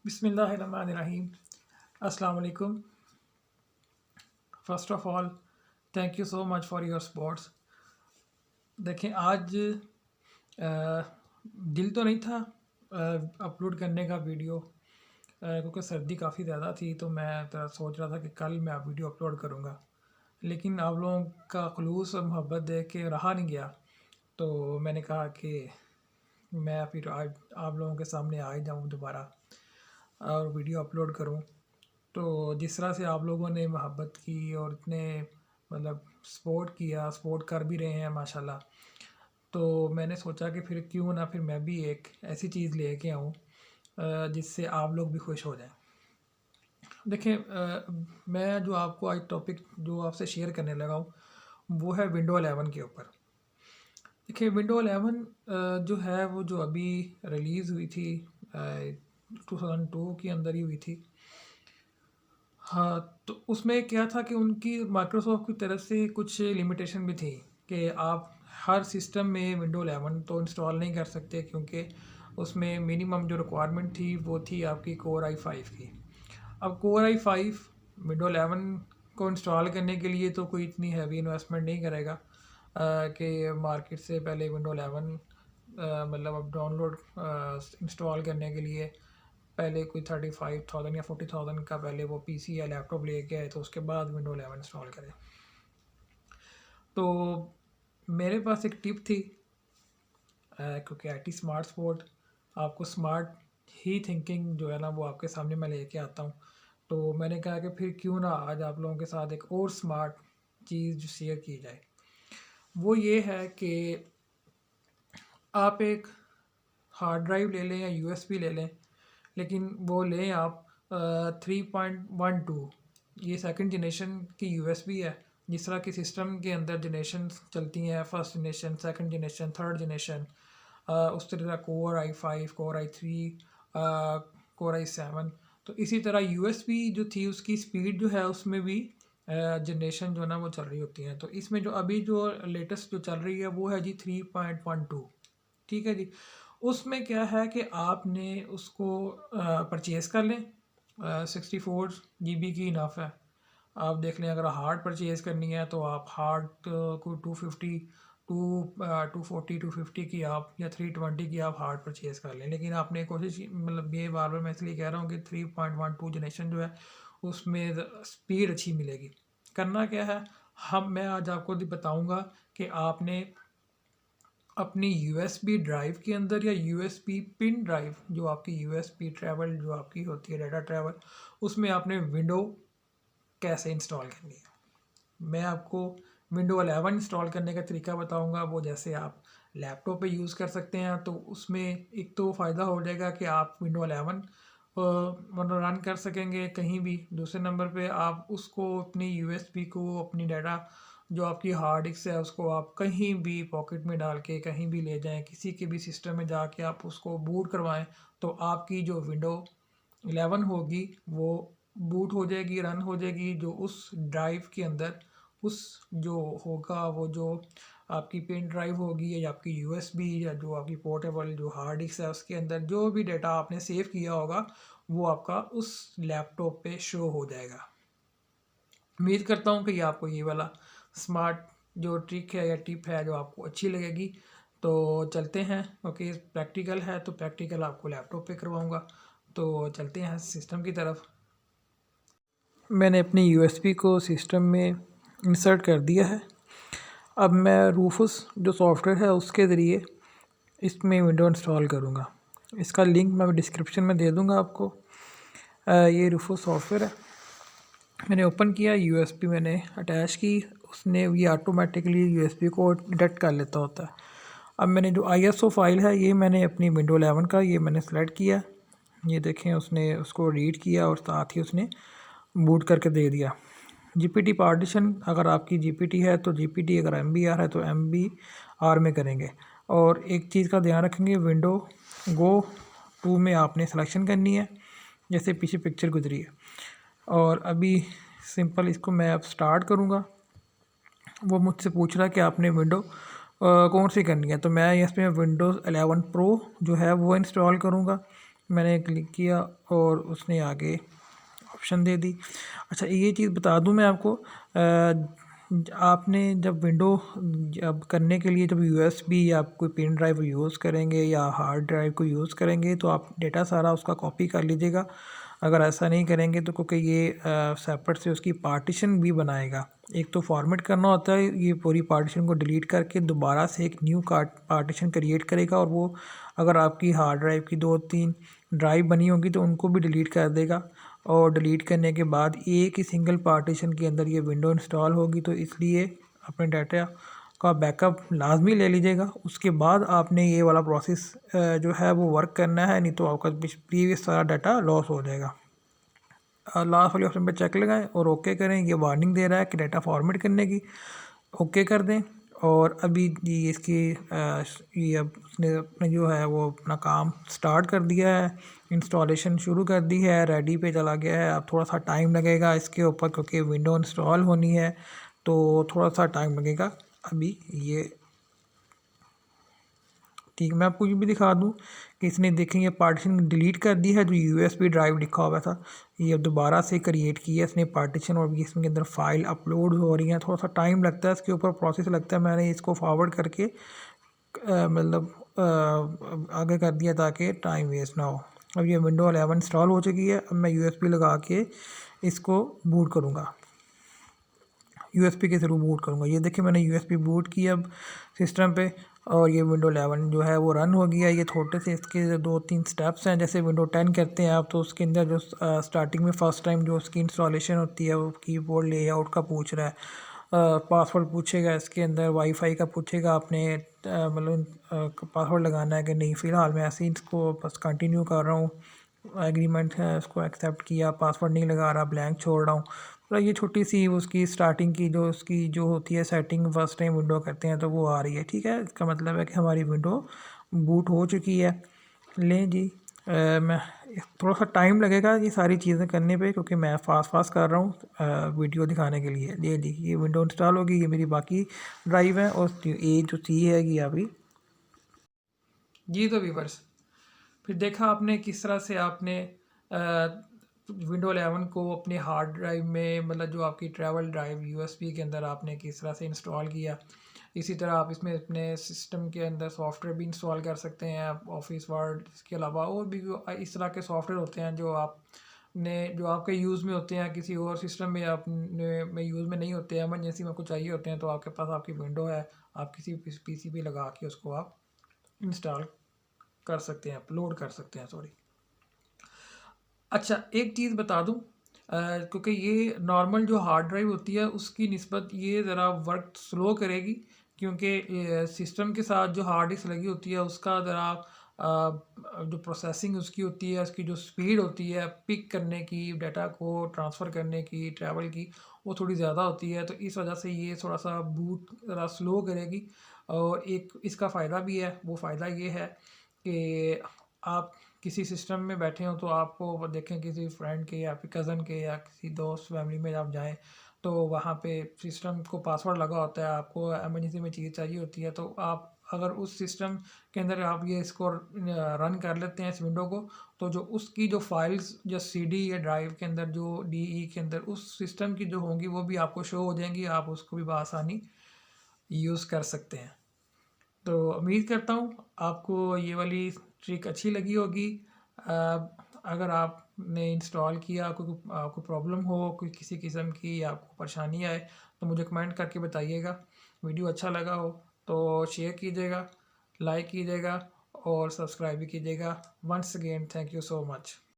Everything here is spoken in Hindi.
बिस्मिल्लाहिर्रहमानिर्रहीम। अस्सलाम वालेकुम। First of all thank you so much for your supports. देखें आज दिल तो नहीं था अपलोड करने का वीडियो, क्योंकि सर्दी काफ़ी ज़्यादा थी तो मैं सोच रहा था कि कल मैं वीडियो अपलोड करूँगा, लेकिन आप लोगों का खुलूस और मोहब्बत देख के रहा नहीं गया। तो मैंने कहा कि मैं फिर आज आप लोगों के सामने आ ही जाऊँ दोबारा और वीडियो अपलोड करूँ। तो जिस तरह से आप लोगों ने मोहब्बत की और इतने मतलब सपोर्ट कर भी रहे हैं माशाल्लाह, तो मैंने सोचा कि फिर क्यों ना फिर मैं भी एक ऐसी चीज़ लेके आऊँ जिससे आप लोग भी खुश हो जाएं। देखें, मैं जो आपको आज टॉपिक जो आपसे शेयर करने लगा हूँ वो है विंडो 11 के ऊपर। देखिए, विंडो 11 जो है वो जो अभी रिलीज़ हुई थी 2002 के अंदर ही हुई थी। हाँ, तो उसमें क्या था कि उनकी माइक्रोसॉफ्ट की तरफ से कुछ लिमिटेशन भी थी कि आप हर सिस्टम में विंडो 11 तो इंस्टॉल नहीं कर सकते, क्योंकि उसमें मिनिमम जो रिक्वायरमेंट थी वो थी आपकी कोर i5 की। अब कोर i5 विंडो 11 को इंस्टॉल करने के लिए तो कोई इतनी हैवी इन्वेस्टमेंट नहीं करेगा कि मार्केट से पहले विंडो 11 मतलब अब डाउनलोड इंस्टॉल करने के लिए पहले कोई 35,000 या 40,000 का पहले वो पीसी या लैपटॉप लेके आए तो उसके बाद विंडो 11 इंस्टॉल करें। तो मेरे पास एक टिप थी, क्योंकि आईटी स्मार्ट सपोर्ट आपको स्मार्ट ही थिंकिंग जो है ना वो आपके सामने मैं लेके आता हूँ। तो मैंने कहा कि फिर क्यों ना आज आप लोगों के साथ एक और स्मार्ट चीज़ शेयर की जाए। वो ये है कि आप एक हार्ड ड्राइव ले लें या यूएसबी ले लें, लेकिन वो लें आप 3.12। ये सेकंड जनरेशन की यूएसबी है। जिस तरह की सिस्टम के अंदर जनरेशन चलती हैं, first generation, second generation, third generation, उस तरह core i5, core i3, core i7। तो इसी तरह यूएसबी जो थी उसकी स्पीड जो है उसमें भी जनरेशन जो है ना वो चल रही होती हैं। तो इसमें जो अभी जो लेटेस्ट जो चल रही है वो है जी 3.12। ठीक है जी। उसमें क्या है कि आपने उसको परचेज़ कर लें। 64 GB की इनफ है। आप देख लें, अगर हार्ड परचेज़ करनी है तो आप हार्ड को 250 240 250 की आप या 320 की आप हार्ड परचेज़ कर लें। लेकिन आपने कोशिश मतलब ये बार बार मैं इसलिए कह रहा हूँ कि 3.12 जनरेशन जो है उसमें स्पीड अच्छी मिलेगी। करना क्या है, मैं आज आपको बताऊँगा कि आपने अपनी यूएसबी ड्राइव के अंदर या यूएसबी पिन ड्राइव जो आपकी यूएसबी ट्रैवल जो आपकी होती है डाटा ट्रैवल, उसमें आपने विंडो कैसे इंस्टॉल करनी है। मैं आपको विंडो 11 इंस्टॉल करने का तरीका बताऊंगा। वो जैसे आप लैपटॉप पे यूज़ कर सकते हैं तो उसमें एक तो फ़ायदा हो जाएगा कि आप विंडो 11 मतलब रन कर सकेंगे कहीं भी। दूसरे नंबर पे आप उसको अपनी यूएसबी को अपनी डाटा जो आपकी हार्ड डिस्क है उसको आप कहीं भी पॉकेट में डाल के कहीं भी ले जाएं, किसी के भी सिस्टम में जाके आप उसको बूट करवाएं, तो आपकी जो विंडो 11 होगी वो बूट हो जाएगी, रन हो जाएगी। जो उस ड्राइव के अंदर उस जो होगा वो जो आपकी पेन ड्राइव होगी या आपकी यूएसबी या जो आपकी पोर्टेबल जो हार्ड डिस्क है उसके अंदर जो भी डाटा आपने सेव किया होगा वो आपका उस लैपटॉप पे शो हो जाएगा। उम्मीद करता हूँ कि ये आपको ये वाला स्मार्ट जो ट्रिक है या टिप है जो आपको अच्छी लगेगी। तो चलते हैं, ओके। प्रैक्टिकल है तो प्रैक्टिकल आपको लैपटॉप पे करवाऊँगा। तो चलते हैं सिस्टम की तरफ। मैंने अपनी यूएसबी को सिस्टम में इंसर्ट कर दिया है। अब मैं रूफस जो सॉफ्टवेयर है उसके ज़रिए इसमें विंडो इंस्टॉल करूँगा। इसका लिंक मैं डिस्क्रिप्शन में दे दूँगा आपको। ये रूफस सॉफ्टवेयर है। मैंने ओपन किया, यूएसबी मैंने अटैच की, उसने ये ऑटोमेटिकली यूएसबी को डिटेक्ट कर लेता होता है। अब मैंने जो आईएसओ फाइल है ये मैंने अपनी विंडो 11 का ये मैंने सेलेक्ट किया। ये देखें, उसने उसको रीड किया और साथ ही उसने बूट करके दे दिया। जीपीटी पार्टीशन, अगर आपकी जीपीटी है तो जीपीटी, अगर एमबीआर है तो एमबीआर में करेंगे। और एक चीज़ का ध्यान रखेंगे, विंडो गो 2 में आपने सिलेक्शन करनी है जैसे पीछे पिक्चर गुजरी है। और अभी सिंपल इसको मैं अब स्टार्ट करूँगा। वो मुझसे पूछ रहा है कि आपने विंडो कौन सी करनी है, तो मैं इसमें विंडोज़ 11 प्रो जो है वो इंस्टॉल करूँगा। मैंने क्लिक किया और उसने आगे ऑप्शन दे दी। अच्छा, ये चीज़ बता दूं मैं आपको, आपने जब विंडो जब करने के लिए जब यूएसबी या आप कोई पेन ड्राइव यूज़ करेंगे या हार्ड ड्राइव को यूज़ करेंगे तो आप डेटा सारा उसका कॉपी कर लीजिएगा। अगर ऐसा नहीं करेंगे तो क्योंकि ये सेपरेट से उसकी पार्टीशन भी बनाएगा। एक तो फॉर्मेट करना होता है, ये पूरी पार्टीशन को डिलीट करके दोबारा से एक न्यू पार्टीशन क्रिएट करेगा, और वो अगर आपकी हार्ड ड्राइव की 2-3 ड्राइव बनी होगी तो उनको भी डिलीट कर देगा। और डिलीट करने के बाद एक ही सिंगल पार्टीशन के अंदर ये विंडो इंस्टॉल होगी। तो इसलिए अपने डाटा का बैकअप लाजमी ले लीजिएगा। उसके बाद आपने ये वाला प्रोसेस जो है वो वर्क करना है, नहीं तो आपका प्रीवियस सारा डाटा लॉस हो जाएगा। लास्ट वाले ऑप्शन पे चेक लगाएं और ओके करें। ये वार्निंग दे रहा है कि डाटा फॉर्मेट करने की, ओके कर दें। और अभी ये इसकी ये अब उसने अपने जो है वो अपना काम स्टार्ट कर दिया है, इंस्टॉलेशन शुरू कर दी है, रेडी पे चला गया है। अब थोड़ा सा टाइम लगेगा इसके ऊपर क्योंकि विंडो इंस्टॉल होनी है, तो थोड़ा सा टाइम लगेगा अभी ये। ठीक, मैं आपको ये भी दिखा दूं कि इसने देखें ये पार्टीशन डिलीट कर दी है, जो यूएसबी ड्राइव लिखा हुआ था ये दोबारा से क्रिएट किया इसने पार्टीशन, और भी इसके अंदर फाइल अपलोड हो रही है। थोड़ा सा टाइम लगता है इसके ऊपर, प्रोसेस लगता है। मैंने इसको फॉरवर्ड करके मतलब आगे कर दिया ताकि टाइम वेस्ट ना हो। अब ये विंडो 11 इंस्टॉल हो चुकी है। अब मैं यूएसबी लगा के इसको बूट करूँगा, यूएसबी के थ्रू बूट करूँगा। ये देखिए मैंने यूएसबी बूट किया अब सिस्टम पे, और ये विंडो 11 जो है वो रन हो गया। ये थोड़े से इसके 2-3 स्टेप्स हैं, जैसे विंडो 10 करते हैं आप तो उसके अंदर जो स्टार्टिंग में फ़र्स्ट टाइम जो उसकी इंस्टॉलेशन होती है वो कीबोर्ड लेआउट का पूछ रहा है, पासवर्ड पूछेगा, इसके अंदर वाईफाई का पूछेगा, आपने मतलब पासवर्ड लगाना है कि नहीं। फ़िलहाल मैं ऐसे ही इसको बस कंटिन्यू कर रहा हूँ, एग्रीमेंट है उसको एक्सेप्ट किया, पासवर्ड नहीं लगा रहा, ब्लैंक छोड़ रहा हूँ। तो ये छोटी सी उसकी स्टार्टिंग की जो उसकी जो होती है सेटिंग, फर्स्ट टाइम विंडो करते हैं तो वो आ रही है। ठीक है, इसका मतलब है कि हमारी विंडो बूट हो चुकी है। लें जी, मैं थोड़ा सा टाइम लगेगा ये सारी चीज़ें करने पे क्योंकि मैं फास्ट कर रहा हूँ वीडियो दिखाने के लिए। ये विंडो इंस्टॉल होगी, ये मेरी बाकी ड्राइव है, और ये जो सी है ये अभी जी। तो व्यूवर्स, फिर देखा आपने किस तरह से आपने विंडो 11 को अपने हार्ड ड्राइव में, मतलब जो आपकी ट्रैवल ड्राइव यूएसबी के अंदर आपने किस तरह से इंस्टॉल किया। इसी तरह आप इसमें अपने सिस्टम के अंदर सॉफ्टवेयर भी इंस्टॉल कर सकते हैं, आप ऑफिस वर्ड, इसके अलावा और भी इस तरह के सॉफ्टवेयर होते हैं जो आपके यूज़ में होते हैं, किसी और सिस्टम में आपने में यूज़ में नहीं होते हैं, एमरजेंसी में आपको चाहिए होते हैं, तो आपके पास आपकी विंडो है, आप किसी पीसी पे लगा के उसको आप इंस्टॉल कर सकते हैं, अपलोड कर सकते हैं, सॉरी। अच्छा, एक चीज़ बता दूं, क्योंकि ये नॉर्मल जो हार्ड ड्राइव होती है उसकी निस्बत ये ज़रा वर्क स्लो करेगी, क्योंकि सिस्टम के साथ जो हार्ड डिस्क लगी होती है उसका ज़रा जो प्रोसेसिंग उसकी होती है, उसकी जो स्पीड होती है पिक करने की, डाटा को ट्रांसफ़र करने की, ट्रैवल की, वो थोड़ी ज़्यादा होती है। तो इस वजह से ये थोड़ा सा बूट ज़रा स्लो करेगी। और एक इसका फ़ायदा भी है, वो फ़ायदा ये है कि आप किसी सिस्टम में बैठे हो तो आपको देखें किसी फ्रेंड के या फिर कज़न के या किसी दोस्त फैमिली में आप जाएं तो वहाँ पे सिस्टम को पासवर्ड लगा होता है, आपको एमरजेंसी में चीज़ चाहिए होती है, तो आप अगर उस सिस्टम के अंदर आप ये इसको रन कर लेते हैं इस विंडो को, तो जो उसकी जो फाइल्स जो सीडी या ड्राइव के अंदर जो डीई के अंदर उस सिस्टम की जो होंगी वो भी आपको शो हो जाएंगी, आप उसको भी बआसानी यूज़ कर सकते हैं। तो उम्मीद करता हूँ आपको ये वाली ट्रिक अच्छी लगी होगी। अगर आपने इंस्टॉल किया, कोई प्रॉब्लम हो, कोई किसी किस्म की आपको परेशानी आए तो मुझे कमेंट करके बताइएगा। वीडियो अच्छा लगा हो तो शेयर कीजिएगा, लाइक कीजिएगा और सब्सक्राइब भी कीजिएगा। Once again thank you so much.